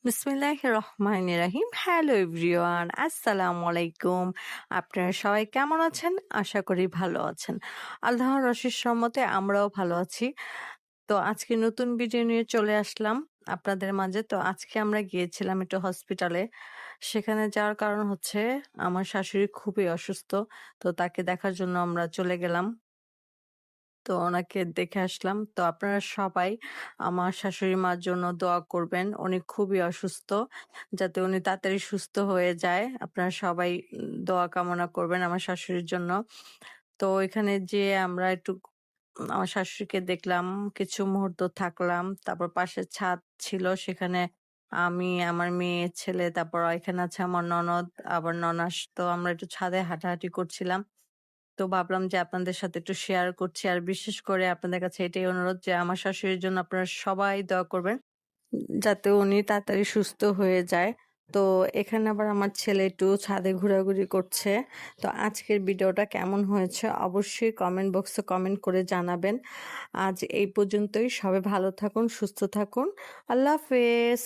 বিসমিল্লাহির রহমানির রহিম। Hello everyone, আসসালামু আলাইকুম। আপনারা সবাই কেমন আছেন? আশা করি ভালো আছেন। আল্লাহর অশেষ রহমতে আমরাও ভালো আছি। তো আজকে নতুন ভিডিও নিয়ে চলে আসলাম আপনাদের মাঝে। তো আজকে আমরা গিয়েছিলাম একটু হসপিটালে। সেখানে যাওয়ার কারণ হচ্ছে আমার শাশুড়ি খুবই অসুস্থ। তো তাকে দেখার জন্য আমরা চলে গেলাম। তো ওনাকে দেখে আসলাম। তো আপনারা সবাই আমার শাশুড়ি মার জন্য দোয়া করবেন। উনি খুবই অসুস্থ। যাতে উনি তাড়াতাড়ি সুস্থ হয়ে যায়। আপনারা সবাই দোয়া কামনা করবেন আমার শাশুড়ির জন্য। তো এখানে যেয়ে আমরা একটু আমার শাশুড়িকে দেখলাম, কিছু মুহূর্ত থাকলাম। তারপর পাশে ছাদ ছিল, সেখানে আমি, আমার মেয়ে, ছেলে, তারপর এখানে আছে আমার ননদ, আবার ননাস। তো আমরা একটু ছাদে হাঁটাহাঁটি করছিলাম। তো ভাবলাম যে আপনাদের সাথে একটু শেয়ার করছি। আর বিশেষ করে আপনাদের কাছে এটাই অনুরোধ যে আমার শাশুড়ির জন্য আপনারা সবাই দোয়া করবেন যাতে উনি তাড়াতাড়ি সুস্থ হয়ে যায়। তো এখানে আবার আমার ছেলে একটু ছাদে ঘোরাঘুরি করছে। তো আজকের ভিডিওটা কেমন হয়েছে অবশ্যই কমেন্ট বক্সে কমেন্ট করে জানাবেন। আজ এই পর্যন্তই। সবাই ভালো থাকুন, সুস্থ থাকুন। আল্লাহ হাফেজ।